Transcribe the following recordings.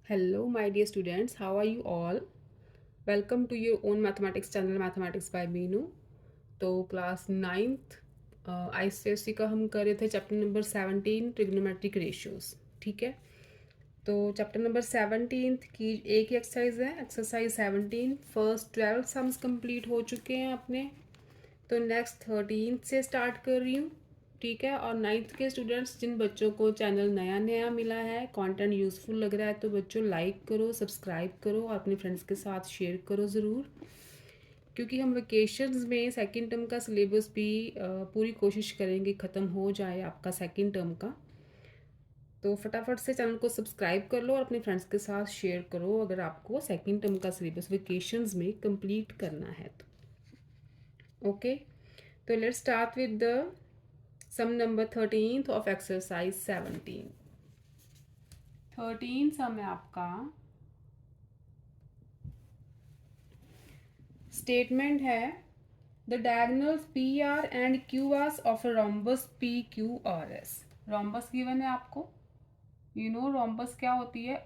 Hello, my dear students. How are you all? Welcome to your own mathematics channel, Mathematics by Meenu. तो class ninth ICSE का हम कर रहे थे chapter number 17 trigonometric ratios. ठीक है, तो चैप्टर नंबर 17 की एक ही एक्सरसाइज है, एक्सरसाइज 17। फर्स्ट 12 सम्स कंप्लीट हो चुके हैं अपने, तो नेक्स्ट 13 से स्टार्ट कर रही हूँ। ठीक है, और नाइन्थ के स्टूडेंट्स जिन बच्चों को चैनल नया नया मिला है, कंटेंट यूज़फुल लग रहा है, तो बच्चों लाइक करो, सब्सक्राइब करो और अपने फ्रेंड्स के साथ शेयर करो ज़रूर, क्योंकि हम वेकेशंस में सेकंड टर्म का सिलेबस भी पूरी कोशिश करेंगे ख़त्म हो जाए आपका सेकंड टर्म का। तो फटाफट से चैनल को सब्सक्राइब कर लो और अपने फ्रेंड्स के साथ शेयर करो अगर आपको सेकंड टर्म का सिलेबस वेकेशंस में कंप्लीट करना है तो। ओके, तो let's start with the sum number 13th of exercise 17। 13 सम है आपका। स्टेटमेंट है the diagonals P R and Q R of a rhombus P Q R S. Rhombus given है आपको। यू नो रोम्बस क्या होती है?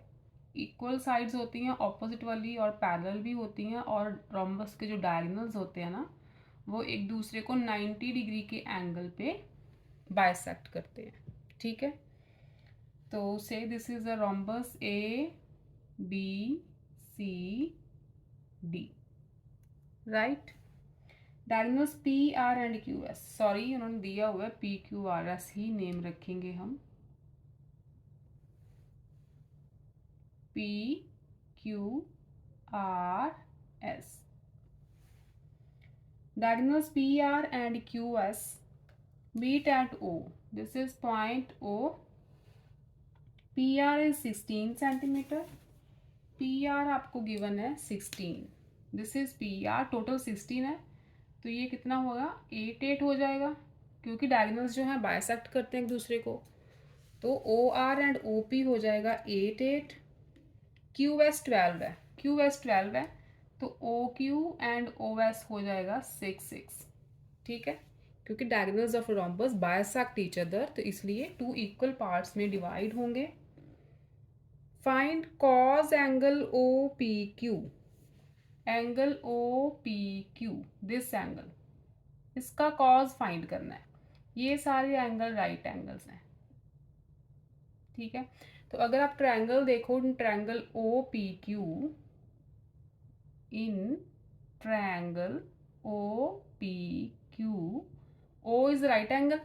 इक्वल साइड्स होती हैं ऑपोजिट वाली और पैरेलल भी होती हैं, और रोम्बस के जो डायगोनल्स होते हैं ना, वो एक दूसरे को 90 डिग्री के एंगल पे बाइसेक्ट करते हैं। ठीक है, तो say this is a rhombus A B C D, right. Diagonals P R and Q S, sorry उन्होंने दिया हुआ है पी क्यू आर एस ही नेम रखेंगे हम, P Q R S. Diagonals P R and Q S meet at O. This is point O. PR is 16 centimetre, PR आपको given है 16। This is PR, total 16 है, तो ये कितना होगा? 8 हो जाएगा, क्योंकि डायगोनल्स जो है बाइसेक्ट करते हैं एक दूसरे को। तो OR एंड OP हो जाएगा 8। QS 12 है, QS 12 है, तो OQ एंड OS हो जाएगा 6। ठीक है, क्योंकि diagonals of rhombus bisect each other, तो इसलिए टू इक्वल पार्ट्स में डिवाइड होंगे। Find cos angle O P Q. Angle O P Q, this angle, इसका कॉज फाइंड करना है। ये सारे एंगल राइट एंगल्स हैं। ठीक है, तो अगर आप ट्रायंगल देखो, triangle O P Q, in triangle O P Q, O is right angle,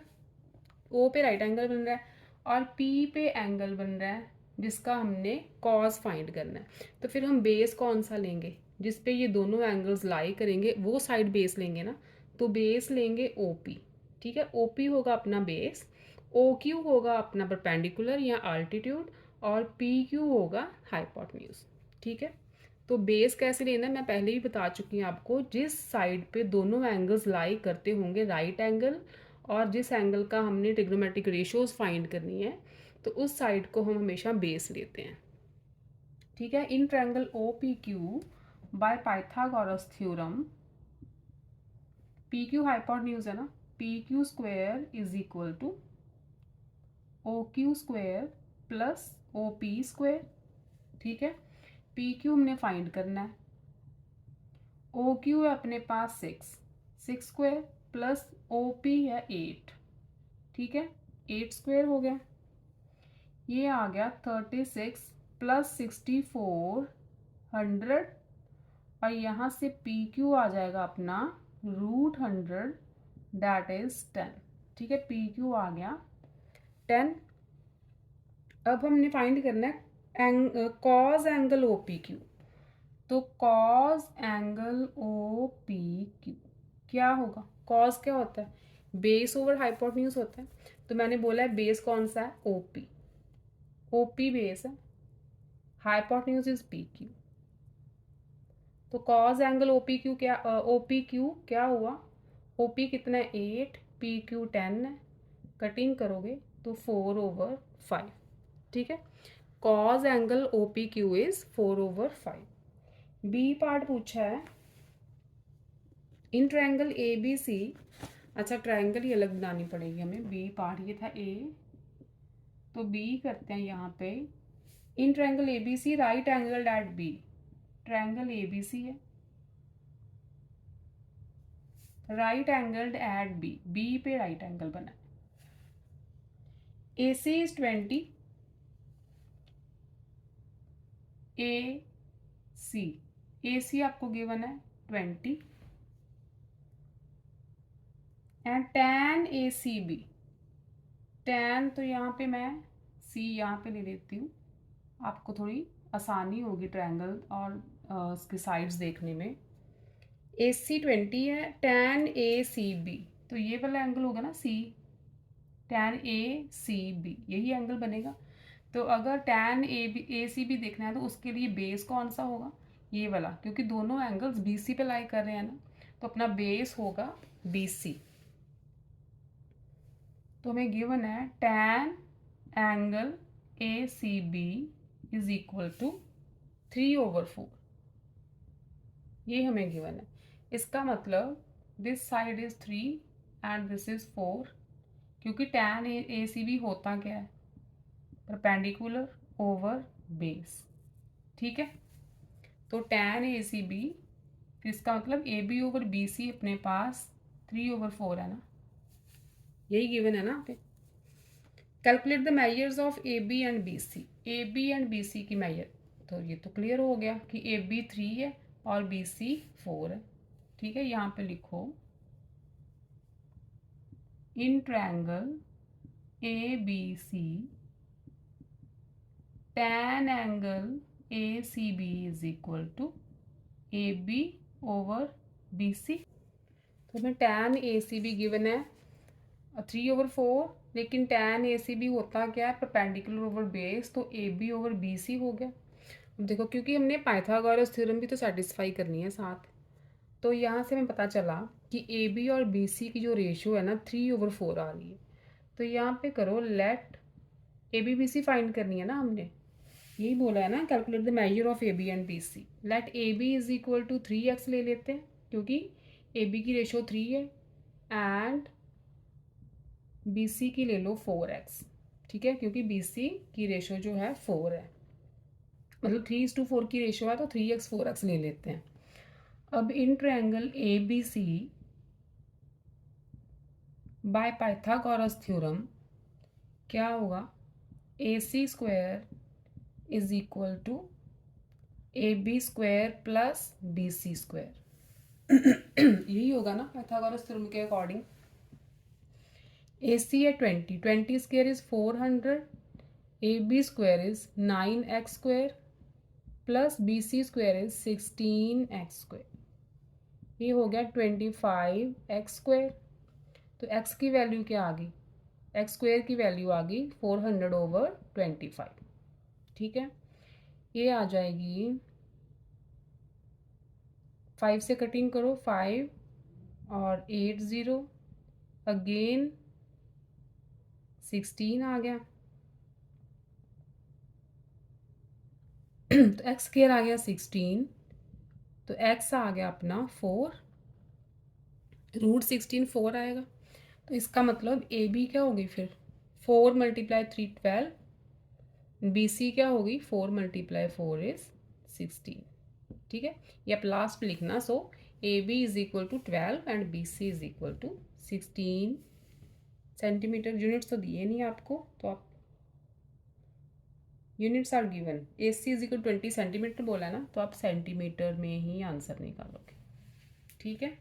O पे राइट एंगल बन रहा है और पी पे एंगल बन रहा है जिसका हमने कॉज फाइंड करना है। तो फिर हम बेस कौन सा लेंगे जिस पे ये दोनों एंगल्स लाई करेंगे, वो साइड बेस लेंगे ना, तो बेस लेंगे ओ पी। ठीक है, ओ पी होगा अपना बेस, ओ क्यू होगा अपना परपेंडिकुलर या अल्टीट्यूड, और पी क्यू होगा हाइपोटेन्यूज। ठीक है, तो बेस कैसे लेना है मैं पहले ही बता चुकी हूँ आपको। जिस साइड पे दोनों एंगल्स लाई करते होंगे राइट एंगल, और जिस एंगल का हमने ट्रिग्नोमेट्रिक रेशियोज फाइंड करनी है, तो उस साइड को हम हमेशा बेस लेते हैं। ठीक है, in triangle O P Q by Pythagoras theorem, P Q hypotenuse है ना, P Q square is equal to O Q square plus O P square. ठीक है, पी क्यू हमने फाइंड करना है, ओ क्यू है अपने पास 6 स्क्वायर प्लस ओ पी है 8। ठीक है, 8 स्क्वायर हो गया, ये आ गया 36 प्लस 64 100, और यहाँ से पी क्यू आ जाएगा अपना √100, दैट इज 10। ठीक है, पी क्यू आ गया 10। अब हमने फाइंड करना है cos angle O P Q. तो cos angle O P Q क्या होगा? कॉज क्या होता है? बेस ओवर हाइपोटेन्यूज होता है, तो मैंने बोला है बेस कौन सा है? O P, O P base है, हाइपोटेन्यूज इज पी क्यू। तो cos angle O P Q क्या, ओ पी क्यू क्या हुआ? ओ पी कितना है? 8, पी क्यू 10 है, कटिंग करोगे तो 4/5। ठीक है, cos angle O P Q is 4/5। B part पूछा है, इन ट्रायंगल ए बी सी। अच्छा, ट्रायंगल ही अलग बनानी पड़ेगी हमें। बी पार्ट ये था ए, तो बी करते हैं यहाँ पे in triangle A B C right angled at B, triangle A B C है right angled at B, B पे राइट एंगल बना है। ए सी इज 20, ए सी आपको गिवन है 20 and tan A C B, tan तो यहाँ पे मैं सी यहाँ पे ले लेती हूँ, आपको थोड़ी आसानी होगी ट्रायंगल और उसके साइड्स देखने में। ए सी 20 है, tan ए सी बी, तो ये वाला एंगल होगा ना सी, tan ए सी बी, यही एंगल बनेगा। तो अगर tan ए सी बी देखना है तो उसके लिए बेस कौन सा होगा, ये वाला, क्योंकि दोनों एंगल्स बी सी पे लाई कर रहे हैं ना, तो अपना बेस होगा बी सी। तो हमें गिवन है tan angle A C B is equal to 3/4, ये हमें गिवन है। इसका मतलब this side is 3 and this is 4, क्योंकि tan ए सी बी होता क्या है, परपेंडिकुलर ओवर बेस, ठीक है। तो tan ए सी बी, इसका मतलब A B over B C अपने पास 3/4 है ना, यही गिवन है ना पे। Calculate the measures of A B and B C, A B and B C की मेजर, तो ये तो क्लियर हो गया कि ए बी 3 है और बी सी 4 है, ठीक है। यहाँ पे लिखो in triangle A B C tan angle A C B is equal to A B over B C. तो हमें tan A C B given है 3/4, लेकिन tan ए सी बी होता क्या है, परपेंडिकुलर ओवर बेस, तो A B over B C हो गया। अब देखो, क्योंकि हमने पाइथागोरस थ्योरम भी तो सेटिस्फाई करनी है साथ, तो यहाँ से हमें पता चला कि ए बी और बी सी की जो रेशियो है ना 3/4 आ रही है। तो यहाँ पे करो let A B B C find करनी है ना, हमने यही बोला है ना, calculate the measure of A B and B C. Let A B is equal to 3x ले लेते हैं, क्योंकि ए बी की रेशियो 3 है एंड बी सी की ले लो 4x, ठीक है, क्योंकि बी सी की रेशियो जो है 4 है, मतलब 3:4 की रेशियो है, तो 3x 4x ले लेते हैं। अब in triangle A B C by Pythagoras theorem क्या होगा, A C square is equal to A B square plus B C square, यही होगा ना पाइथागोरस थ्योरम के अकॉर्डिंग। ए सी है 20 square is 400, A B square is 9x square plus B C square is 16x square, ये हो गया 25x square. तो x की वैल्यू क्या आ गई, एक्स स्क्वायर की वैल्यू आ गई 400/25, ठीक है। ये आ जाएगी 5 से कटिंग करो, 5 और 8 0, अगेन 16 आ गया, तो एक्स स्क्वायर आ गया 16, तो एक्स आ गया अपना 4, √16 4 आएगा। तो इसका मतलब ए बी क्या होगी फिर, 4 × 3 12, बी सी क्या होगी 4 × 4 इज 16, ठीक है। ये आप लास्ट में लिखना। So A B is equal to 12 and B C is equal to 16 centimetre. Units तो दिए नहीं आपको, तो आप units are given, A C is equal 20 centimetre बोला है ना, तो आप सेंटीमीटर में ही आंसर निकालोगे, ठीक है।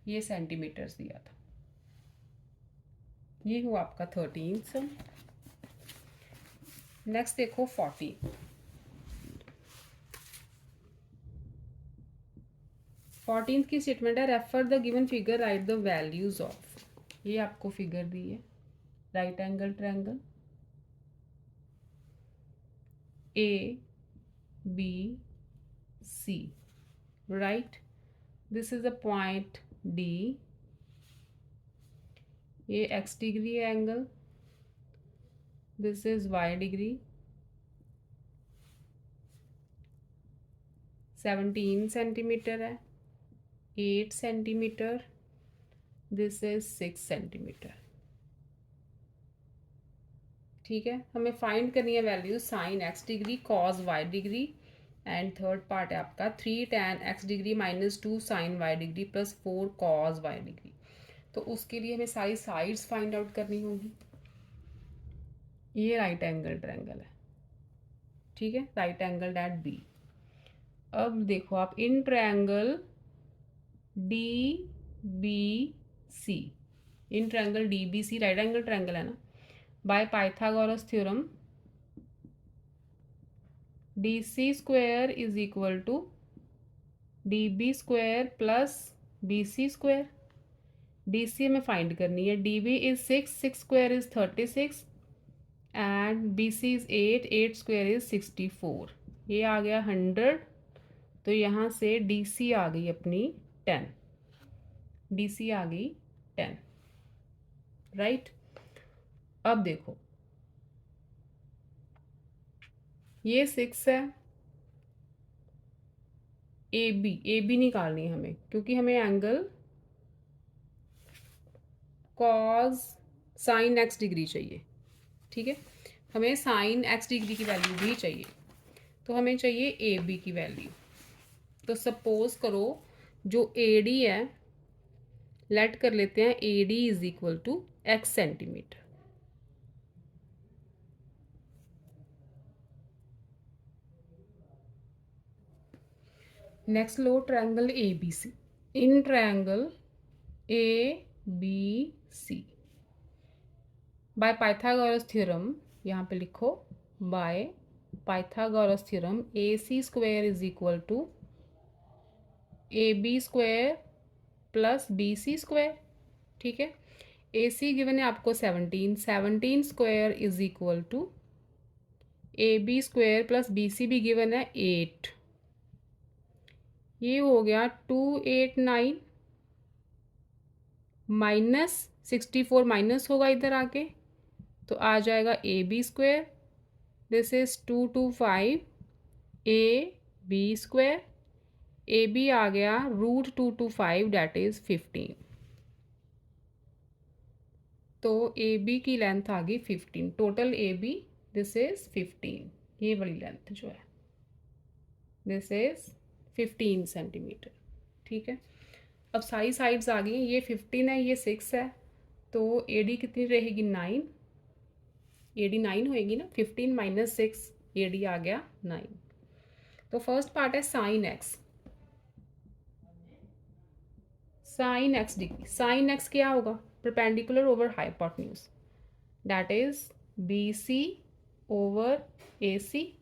ये सेंटीमीटर्स दिया था। ये हुआ आपका 13 सम। नेक्स्ट देखो 14th की स्टेटमेंट है, refer the given figure write the values of, ये आपको फिगर दी है, right angle triangle A B C, right, this is a point D, ये x डिग्री है एंगल, this is y degree, 17 centimetre है, 8 सेंटीमीटर, दिस इज 6 सेंटीमीटर, ठीक है, हमें फाइंड करनी है value sine x degree cos y degree and third part है आपका 3 tan x degree minus 2 sine y degree plus 4 cos y degree. तो उसके लिए हमें सारी साइड्स फाइंड आउट करनी होगी। ये राइट एंगल ट्रायंगल है, ठीक है, राइट एंगल एट बी। अब देखो आप in triangle D B C, in triangle D B C right angle triangle है ना, by Pythagoras theorem DC square is equal to DB square plus BC square. DC हमें find करनी है, DB is 6 square is 36 and BC is 8 square is 64। ये आ गया 100, तो यहाँ से DC आ गई अपनी 10, DC आ गई 10, राइट। अब देखो ये 6 है, ए बी निकालनी है हमें, क्योंकि हमें angle cos sine x degree चाहिए, ठीक है, हमें साइन एक्स डिग्री की वैल्यू भी चाहिए, तो हमें चाहिए ए बी की वैल्यू। तो सपोज करो जो ए डी है, लेट कर लेते हैं A D is equal to x centimetre. Next लो triangle A B C. In triangle A B C by Pythagoras theorem, यहाँ पे लिखो by Pythagoras theorem A C square is equal to A B square plus B C square, ठीक है। A C given है आपको 17 square is equal to A B square plus B C भी given है 8। ये हो गया 289 माइनस 64 माइनस होगा इधर आके, तो आ जाएगा A B square, this is 225 A B square, A B आ गया √225 डैट इज 15। तो ए बी की लेंथ आ गई 15, total A B this is 15, ये वाली लेंथ जो है दिस इज 15 सेंटीमीटर, ठीक है। अब सारी साइड्स आ गई, ये 15 है ये 6 है, तो ए डी कितनी रहेगी 9, ए डी 9 होएगी ना, 15 माइनस 6 ए डी आ गया 9। तो फर्स्ट पार्ट है sine x, sine x degree, sine x क्या होगा, perpendicular over hypotenuse, that is B C over A C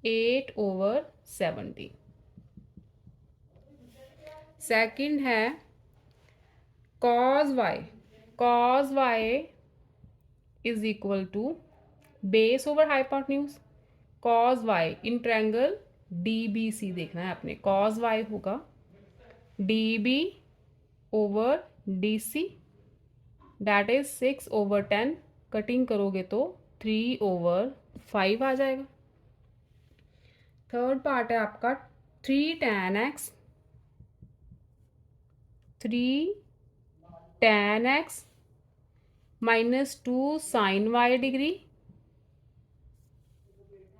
8/17। Second है cos y is equal to base over hypotenuse, cos y in triangle D B C देखना है आपने, cos y होगा D B over D C that is 6/10, cutting करोगे तो 3/5 आ जाएगा। Third part है आपका 3 tan x minus 2 sine y degree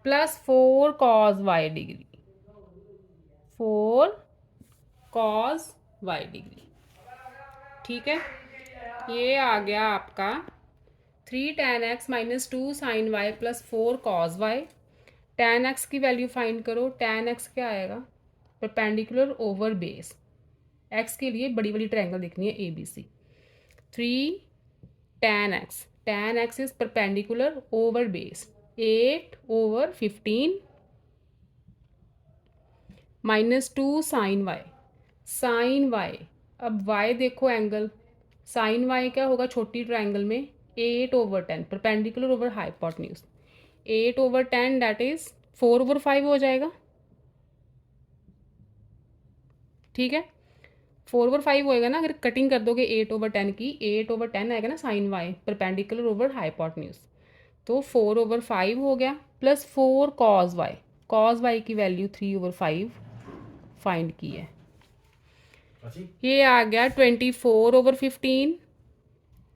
plus 4 cos y degree, 4 cos y degree, ठीक है। ये आ गया आपका 3 tan x minus 2 sine y plus 4 cos y. tan x की वैल्यू फाइंड करो, tan x क्या आएगा, परपेंडिकुलर ओवर बेस, x के लिए बड़ी वाली ट्रायंगल देखनी है A B C. 3 tan x is perpendicular over base 8/15 minus 2 sine y, अब y देखो एंगल, साइन वाई क्या होगा छोटी ट्रायंगल में 8/10 perpendicular over hypotenuse, 8/10 that is 4/5 हो जाएगा, ठीक है। 4/5 होएगा ना, अगर कटिंग कर दोगे 8/10 की, 8/10 आएगा ना sine y perpendicular over hypotenuse, तो 4/5 हो गया प्लस 4 कॉस वाई की वैल्यू 3/5 फाइंड की है, ये आ गया 24/15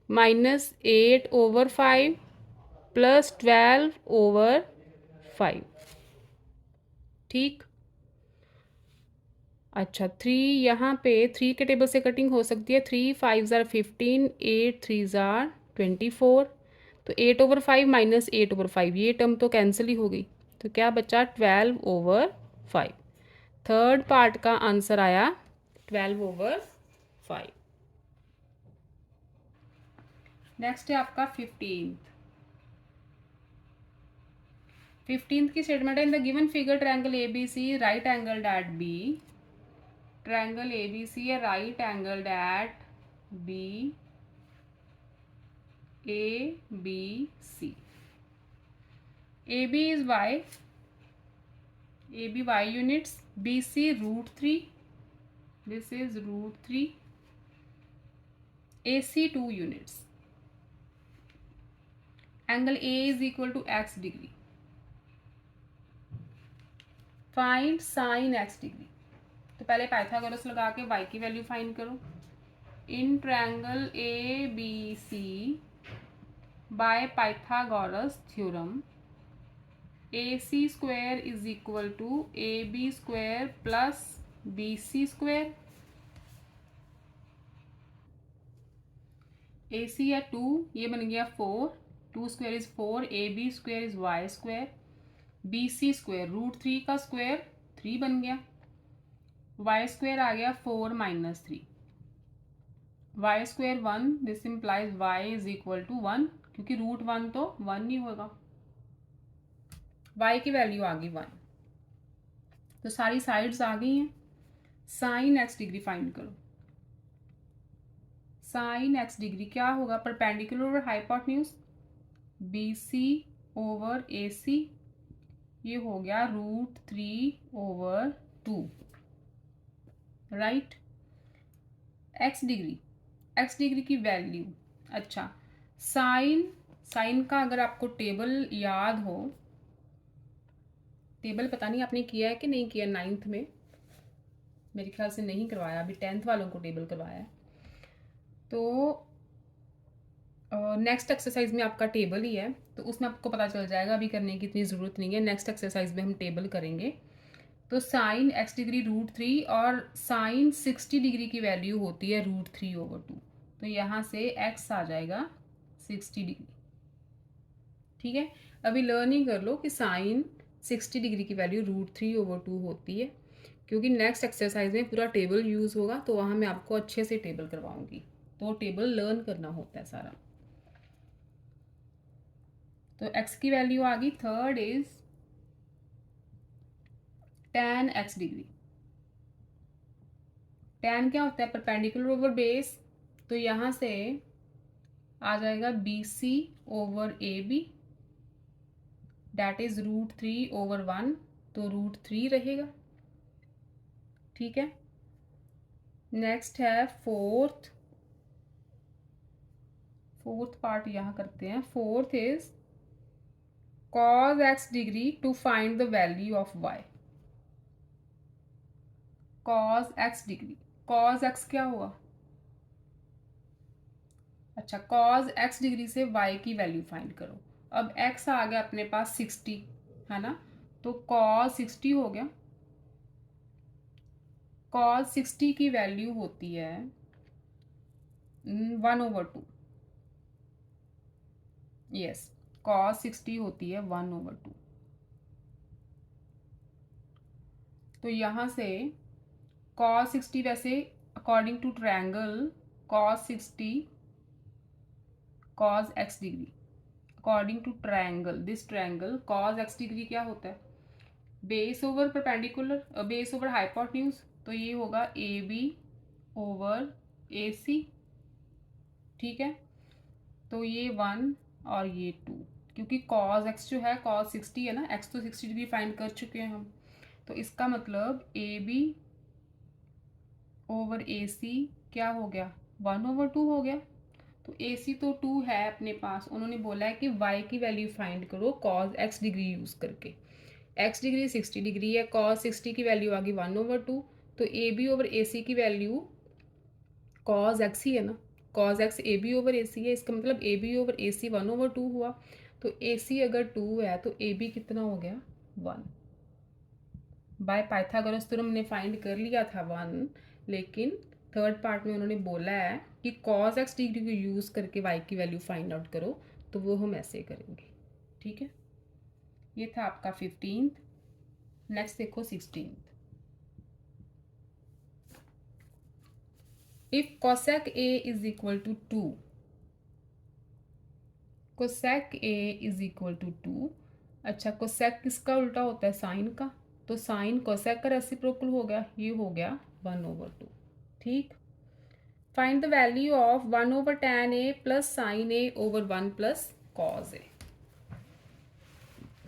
माइनस 8/5 प्लस 12/5। ठीक। अच्छा 3 यहाँ पे 3 के टेबल से कटिंग हो सकती है। 3 5 ज़ार 15, 8 3 ज़ार 24। तो 8/5 माइनस 8/5, ये टर्म तो कैंसिल ही हो गई। तो क्या बचा 12/5। थर्ड पार्ट का आंसर आया 12/5। नेक्स्ट है आपका 15th की स्टेटमेंट है, in the given figure triangle A B C right angled at B, triangle A B C है right angled at B A B C, A B is y, A B y units, B C √3, this is √3, A C 2 units, angle A is equal to x degree, find sine x degree. तो पहले Pythagoras लगा के y की value find करो। In triangle A B C by Pythagoras theorem AC square is equal to AB square plus BC square. AC है 2, ये बन गया 4, 2 square is 4, AB square is y square, BC square √3 का square 3 बन गया, y square आ गया 4 minus 3, y square 1, this implies y is equal to 1, क्योंकि √1 तो 1 नहीं होगा, y की वैल्यू आ गई 1। तो सारी साइड्स आ गई हैं। साइन x डिग्री फाइंड करो। साइन x डिग्री क्या होगा, perpendicular over hypotenuse BC over AC, ये हो गया √3/2, राइट। x डिग्री की वैल्यू, अच्छा साइन का अगर आपको टेबल याद हो, टेबल पता नहीं आपने किया है कि नहीं किया, 9th में मेरे ख्याल से नहीं करवाया, अभी 10th वालों को टेबल करवाया है। तो नेक्स्ट एक्सरसाइज में आपका टेबल ही है, तो उसमें आपको पता चल जाएगा, अभी करने की इतनी ज़रूरत नहीं है, नेक्स्ट एक्सरसाइज में हम टेबल करेंगे। तो साइन x डिग्री √3 और साइन 60 डिग्री की वैल्यू होती है √3/2, तो यहाँ से x आ जाएगा 60 डिग्री। ठीक है, अभी लर्निंग कर लो कि साइन 60 डिग्री की वैल्यू √3/2 होती है, क्योंकि नेक्स्ट एक्सरसाइज में पूरा टेबल यूज़ होगा, तो वहाँ मैं आपको अच्छे से टेबल करवाऊंगी, तो टेबल लर्न करना होता है सारा। तो x की वैल्यू आ गई। Third is tan x degree. tan क्या होता है, परपेंडिकुलर ओवर बेस, तो यहाँ से आ जाएगा BC over AB, that is √3/1, तो √3 रहेगा। ठीक है, नेक्स्ट है फोर्थ पार्ट यहाँ करते हैं। Fourth is cos x degree to find the value of y। cos x degree, cos x क्या हुआ, अच्छा cos x डिग्री से y की वैल्यू फाइंड करो। अब x आ गया अपने पास 60, है ना, तो cos 60 हो गया। cos 60 की वैल्यू होती है 1/2, यस, cos 60 होती है 1/2। तो यहाँ से cos 60 वैसे according to triangle cos 60 cos x degree, according to triangle, this triangle cos x degree क्या होता है, base over perpendicular, base over hypotenuse, तो ये होगा AB ओवर AC। ठीक है, तो ये 1 और ये 2, क्योंकि cos x जो है cos 60 है ना, x तो 60 डिग्री फाइंड कर चुके हैं हम, तो इसका मतलब AB ओवर AC क्या हो गया, 1/2 हो गया। तो AC तो 2 है अपने पास, उन्होंने बोला है कि y की वैल्यू फाइंड करो cos x डिग्री यूज़ करके। x डिग्री 60 डिग्री है, cos 60 की वैल्यू आ गई 1/2, तो AB ओवर AC की वैल्यू cos x ही है ना, cos x AB over AC है, इसका मतलब AB ओवर AC 1/2 हुआ। तो AC अगर 2 है तो AB कितना हो गया 1। बाय पाइथागोरस थ्योरम हमने फाइंड कर लिया था 1, लेकिन थर्ड पार्ट में उन्होंने बोला है कि cos x डिग्री को यूज़ करके y की वैल्यू फाइंड आउट करो, तो वो हम ऐसे करेंगे। ठीक है, ये था आपका 15th। नेक्स्ट देखो 16th। If cosec A is equal to 2, cosec A is equal to 2। अच्छा, cosec किसका उल्टा होता है? साइन का। तो साइन cosec का रेसिप्रोकल हो गया, ये हो गया 1/2। ठीक, find the value of 1/tan A plus sign A over 1 plus cos A।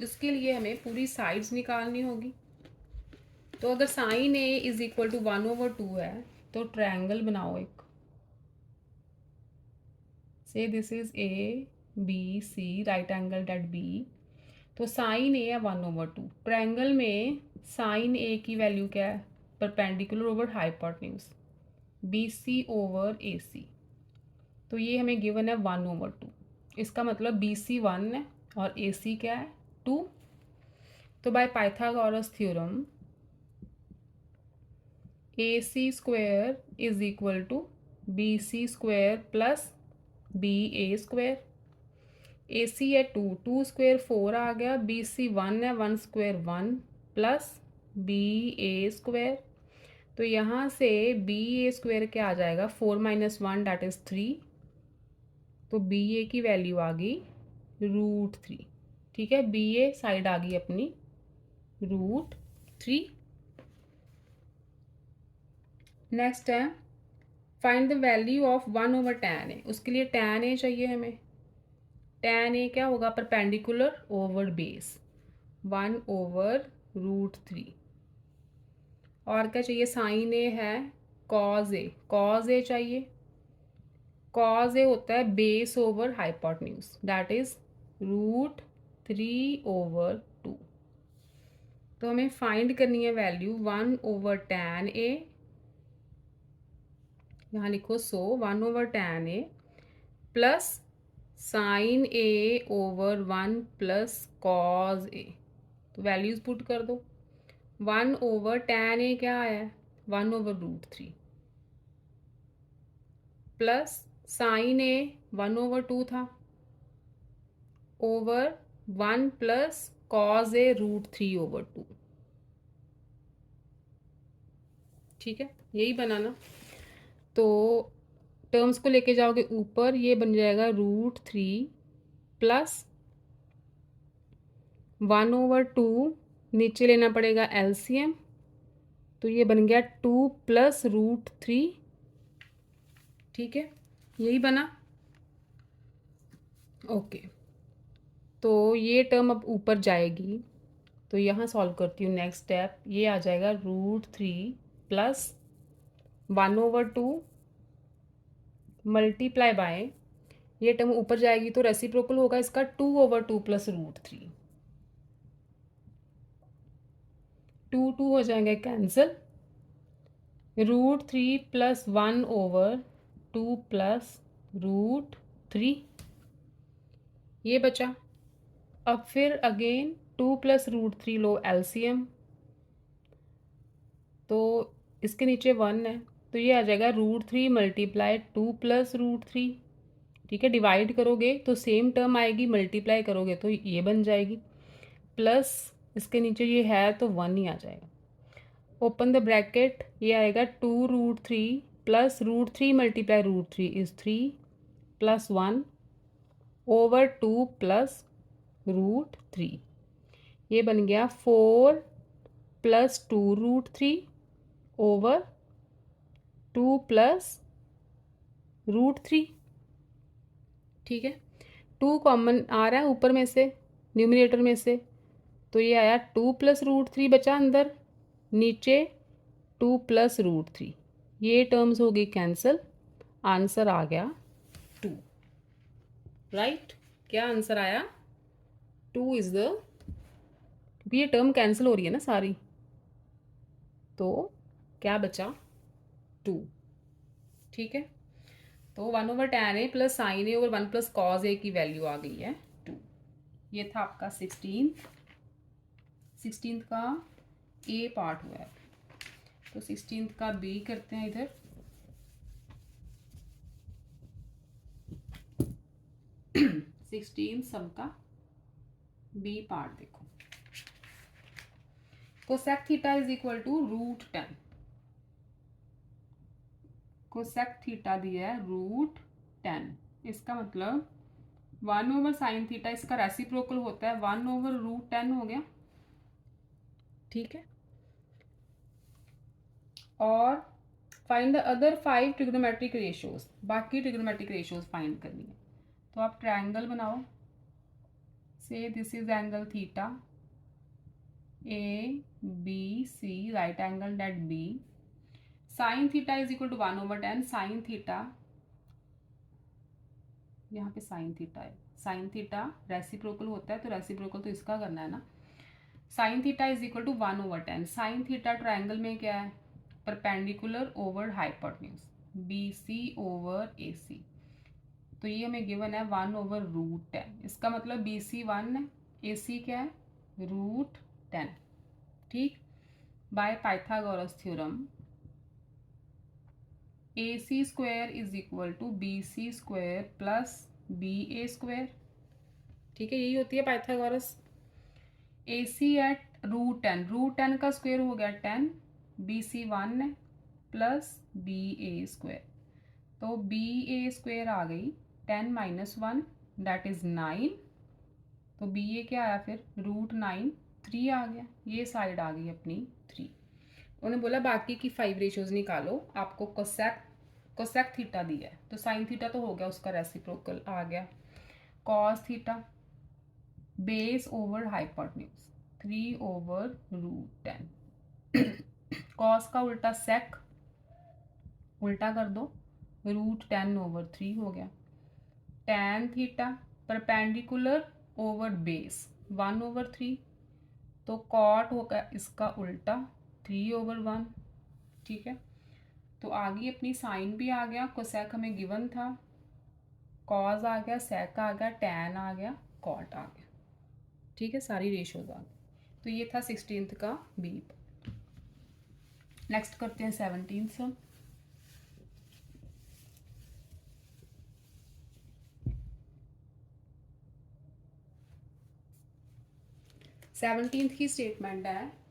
इसके लिए हमें पूरी साइड्स निकालनी होगी। तो अगर sine A is equal to 1/2 है तो ट्रायंगल बनाओ एक। Say this is ABC, right angle at B। तो साइन A है 1/2। ट्रायंगल में साइन A की वैल्यू क्या है? Perpendicular over hypotenuse, BC over AC। तो ये हमें गिवन है 1/2। इसका मतलब BC 1 है और AC क्या है 2। तो by Pythagoras theorem AC square is equal to BC square plus BA square. AC है 2, 2 स्क्वायर 4 आ गया, BC 1 है, 1 स्क्वायर 1 प्लस BA स्क्वायर। तो यहाँ से BA स्क्वायर क्या आ जाएगा? 4 - 1 दैट इज़ 3। तो BA की वैल्यू आ गई √3। ठीक है, BA साइड आ गई अपनी √3। नेक्स्ट है find the value of 1/tan A। उसके लिए tan A चाहिए हमें। tan A क्या होगा? Perpendicular over base, 1/√3। और क्या चाहिए? साइन A है, cos A, cos A चाहिए। cos A होता है base over hypotenuse, that is √3/2। तो हमें फाइंड करनी है वैल्यू 1/tan A। यहाँ लिखो 1/tan A plus sign A over 1 plus cos A। तो वैल्यूज पुट कर दो। 1/tan A क्या है? 1/√3 प्लस साइन A 1/2 था ओवर 1 प्लस कॉज A √3/2। ठीक है, यही बनाना। तो टर्म्स को लेके जाओगे ऊपर, ये बन जाएगा √3 प्लस 1/2, नीचे लेना पड़ेगा LCM। तो ये बन गया 2 प्लस √3। ठीक है, यही बना। ओके, तो ये टर्म अब ऊपर जाएगी, तो यहाँ सॉल्व करती हूँ। नेक्स्ट स्टेप ये आ जाएगा √3 प्लस 1/2 मल्टीप्लाई बाय, ये टर्म ऊपर जाएगी तो रेसिप्रोकल होगा इसका 2/2 प्लस √3। 2 2 हो जाएंगे कैंसिल। √3 प्लस 1/2 प्लस √3, ये बचा। अब फिर अगेन 2 प्लस √3 लो LCM, तो इसके नीचे 1 है, तो ये आ जाएगा √3 मल्टीप्लाई 2 प्लस √3। ठीक है, डिवाइड करोगे तो सेम टर्म आएगी, मल्टीप्लाई करोगे तो ये बन जाएगी, प्लस इसके नीचे ये है तो 1 ही आ जाएगा। ओपन द ब्रैकेट, ये आएगा 2√3 plus √3 multiply √3 is 3 plus 1 over 2 plus √3। ये बन गया 4 प्लस 2√3 ओवर 2 प्लस √3। ठीक है, 2 कॉमन आ रहा है ऊपर में से, न्यूमरेटर में से, तो ये आया 2 प्लस √3 बचा अंदर, नीचे 2 प्लस √3। ये टर्म्स हो गई कैंसिल, आंसर आ गया 2। राइट, क्या आंसर आया? 2 इज द, क्योंकि ये टर्म कैंसिल हो रही है ना सारी, तो क्या बचा? 2। ठीक है, तो 1/tan A plus sign A over 1 plus cos A की वैल्यू आ गई है 2। ये था आपका 16th का ए पार्ट हुआ है। तो 16th का बी करते हैं इधर। 16 सम का बी पार्ट देखो। Cosec theta is equal to √10। Cosec theta दिया है √10। इसका मतलब 1/sin थीटा, इसका रेसिप्रोकल होता है 1/√10 हो गया। ठीक है। और find the other 5 trigonometric ratios. बाकी ट्रिग्नोमेट्रिक रेशियोज फाइंड करनी है। तो आप ट्रायंगल बनाओ। Say this is angle theta, A B C, right angle at B. Sine theta is equal to 1/10। Sine theta, यहाँ पे साइन थीटा है। साइन थीटा रेसिप्रोकल होता है, तो रेसिप्रोकल तो इसका करना है ना। Sine theta is equal to 1/10। Sine theta triangle में क्या है? Perpendicular over hypotenuse, B C over A C. तो ये हमें गिवन है 1/√10। इसका मतलब बी सी 1 है, ए सी क्या है? √10। ठीक। By Pythagoras theorem A C square is equal to B C square plus B A square. ठीक है, यही होती है पाइथागोरस। ए सी एट √10, √10 का स्क्वायर हो गया 10, बी सी 1 है प्लस बी ए स्क्वायर। तो बी ए स्क्वायर आ गई 10 - 1 दैट इज 9। तो बी ए क्या आया फिर? √9, 3 आ गया। ये साइड आ गई अपनी 3। उन्होंने बोला बाकी की 5 रेशियोज निकालो। आपको कोसेक थीटा दिया है, तो साइन थीटा तो हो गया, उसका रेसिप्रोकल आ गया। Cos theta base over hypotenuse 3/√10। Cos का उल्टा सेक, उल्टा कर दो, √10/3 हो गया। Tan theta perpendicular over base 1/3, तो कॉट होगा इसका उल्टा 3/1। ठीक है, तो आगे अपनी साइन भी आ गया, कोसेक हमें गिवन था, कॉज आ गया, सेक आ गया, टैन आ गया, कॉट आ गया। ठीक है, सारी रेशियोज आ गई। तो ये था 16th का बी। नेक्स्ट करते हैं 17th सम। 17th की स्टेटमेंट है,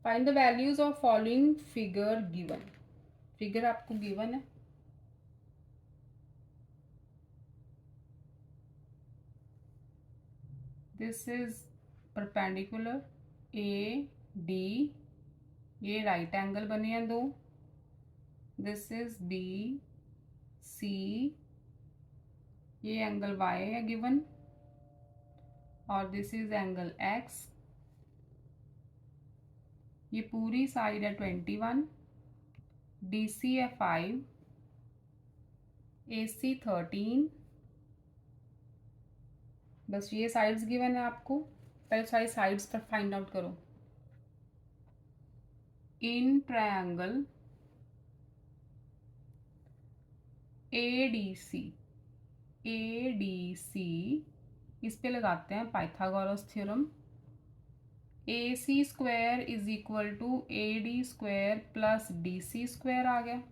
find the values of following figure given. Figure आपको गिवन है, this is perpendicular A D, ये राइट एंगल बने हैं 2। दिस इज बी सी, ये एंगल वाई है गिवन, और दिस इज एंगल एक्स। ये पूरी साइड है 21, डी सी है 5, ए सी 13। बस ये साइड्स गिवन है आपको। पहले सारी साइड्स पर फाइंड आउट करो। इन ट्रायंगल ADC, ADC इस पे लगाते हैं Pythagoras theorem. AC square is equal to AD square plus DC square आ गया।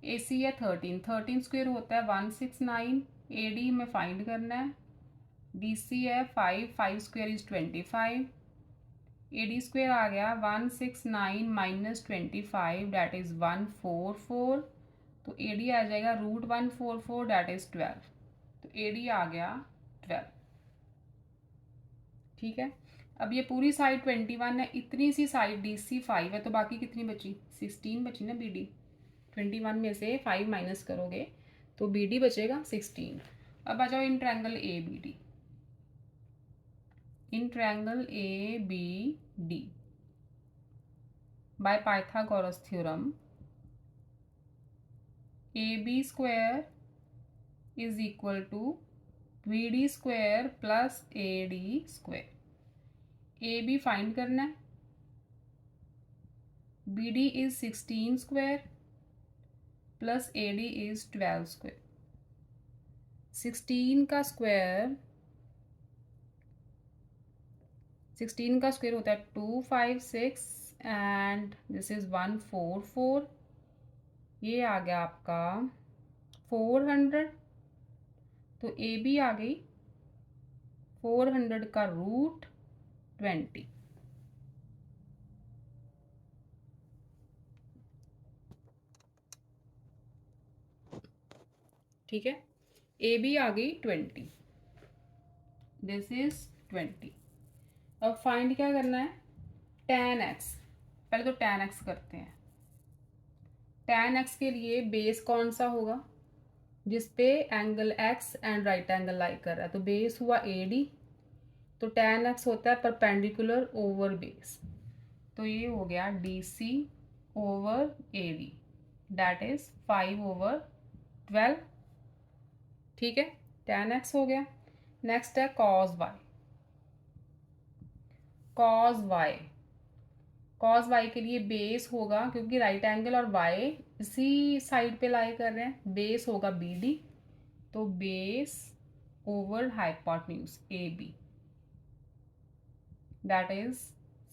AC है 13, 13 स्क्वायर होता है 169। AD में फाइंड करना है। DC है 5, 5 स्क्वायर इज 25। AD स्क्वायर आ गया 169 - 25 डैट इज 144। तो AD आ जाएगा √144 डैट इज 12। तो AD आ गया 12। ठीक है, अब ये पूरी साइड 21 है, इतनी सी साइड DC 5 है, तो बाकी कितनी बची? 16 बची ना BD। 21 में से 5 माइनस करोगे तो BD बचेगा 16। अब आ जाओ in triangle ABD। In triangle ABD by Pythagoras theorem AB square is equal to BD square plus AD square. AB find करना है, BD is 16 square plus AD is 12 square. 16 का स्क्वायर 16 का स्क्वायर होता है 256 एंड दिस इज़ 144। ये आ गया आपका 400। तो ए बी आ गई 400 का रूट 20। ठीक है, ए बी आ गई 20, दिस इज 20। अब फाइंड क्या करना है, tan x। पहले तो tan x करते हैं। tan x के लिए बेस कौन सा होगा, जिस पे angle x and right angle lie कर रहा है, तो बेस हुआ AD। तो tan x होता है परपेंडिकुलर ओवर बेस, तो ये हो गया DC over AD, that is 5/12। ठीक है, tan x हो गया। नेक्स्ट है cos y। cos y के लिए बेस होगा, क्योंकि राइट एंगल और y इसी साइड पे लाई कर रहे हैं, बेस होगा BD। तो base over hypotenuse AB, that is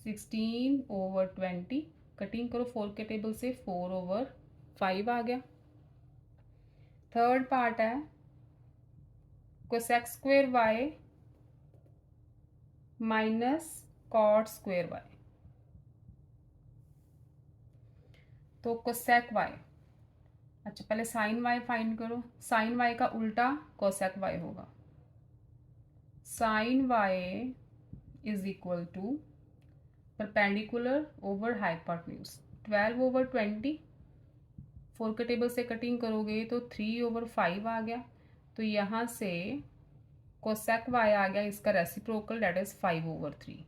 16/20। Cutting करो 4 के टेबल से, 4/5 आ गया। थर्ड पार्ट है cosec square y minus cot square y। तो कोसेक y, अच्छा पहले साइन y फाइंड करो। साइन y का उल्टा कोसेक y होगा। Sine y is equal to perpendicular over hypotenuse 12/20। 4 के टेबल से कटिंग करोगे तो 3/5 आ गया। तो यहाँ से कोसेक y आ गया, इसका reciprocal, that is 5/3।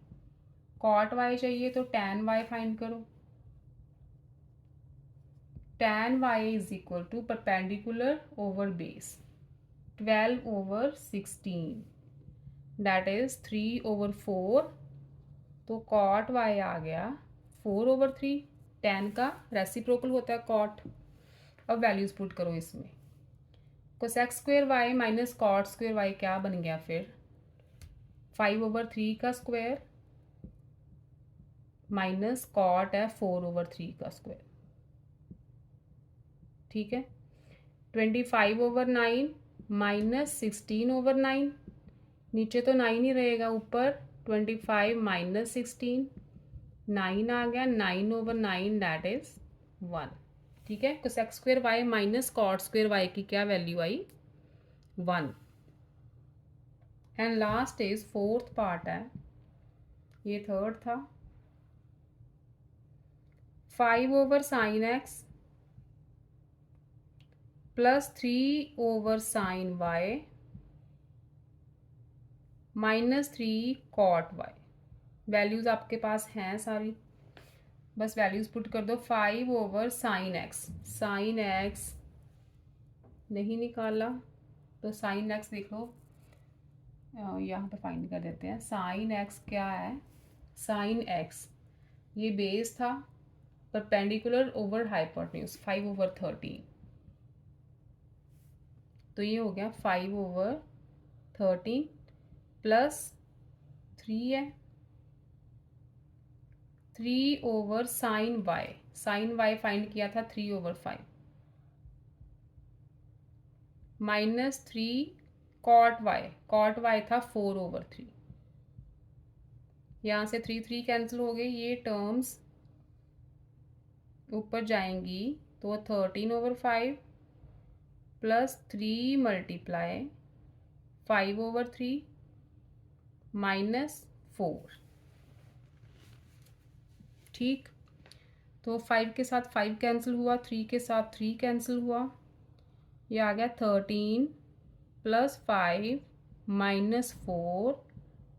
Cot y चाहिए तो tan y फाइंड करो। tan y is equal to perpendicular over base 12/16, that is 3/4। तो कॉट y आ गया 4/3। tan का रेसिप्रोकल होता है कॉट। अब वैल्यूज पुट करो इसमें। Cosec square y minus cot square y क्या बन गया फिर, 5/3 का स्क्वायर माइनस कॉट है 4/3 का स्क्वायर। ठीक है, 25/9 माइनस 16/9। नीचे तो 9 ही रहेगा, ऊपर 25 माइनस 16, 9 आ गया। 9/9 दैट इज 1। ठीक है, cosec square y minus cot square y की क्या वैल्यू आई, 1। And last is fourth part है, ये थर्ड था। 5/sin x plus 3/sin y minus 3 cot y। Values आपके पास हैं सारी, बस वैल्यूज पुट कर दो। 5/sin x, साइन x नहीं निकाला तो साइन x देख लो, यहाँ पे फाइंड कर देते हैं। साइन x क्या है, साइन x ये बेस था परपेंडिकुलर ओवर हाइपोटेन्यूज 5/13। तो ये हो गया 5/13 प्लस 3 है 3/sin y। Sign y find किया था 3/5 माइनस 3 कॉट y था 4/3। यहाँ से 3 कैंसिल हो गए, ये टर्म्स ऊपर जाएंगी तो 13/5 प्लस 3 मल्टीप्लाई 5/3 माइनस 4। ठीक, तो 5 के साथ 5 कैंसिल हुआ, 3 के साथ 3 कैंसिल हुआ, ये आ गया 13 प्लस 5 माइनस 4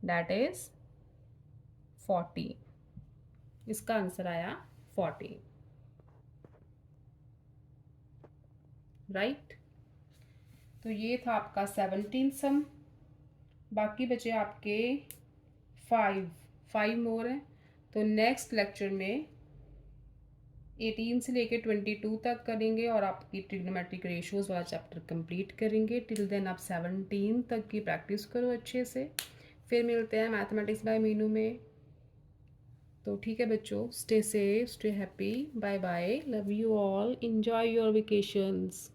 दैट इज 14। इसका आंसर आया 14, राइट। तो ये था आपका 17 सम। बाकी बचे आपके 5 मोर हैं। तो नेक्स्ट लेक्चर में 18 से लेके 22 तक करेंगे और आपकी ट्रिग्नोमेट्रिक रेशियोज वाला चैप्टर कंप्लीट करेंगे। टिल देन आप 17 तक की प्रैक्टिस करो अच्छे से। फिर मिलते हैं मैथमेटिक्स बाय मीनू में। तो ठीक है बच्चों, stay safe, stay happy, bye bye, love you all, enjoy your vacations.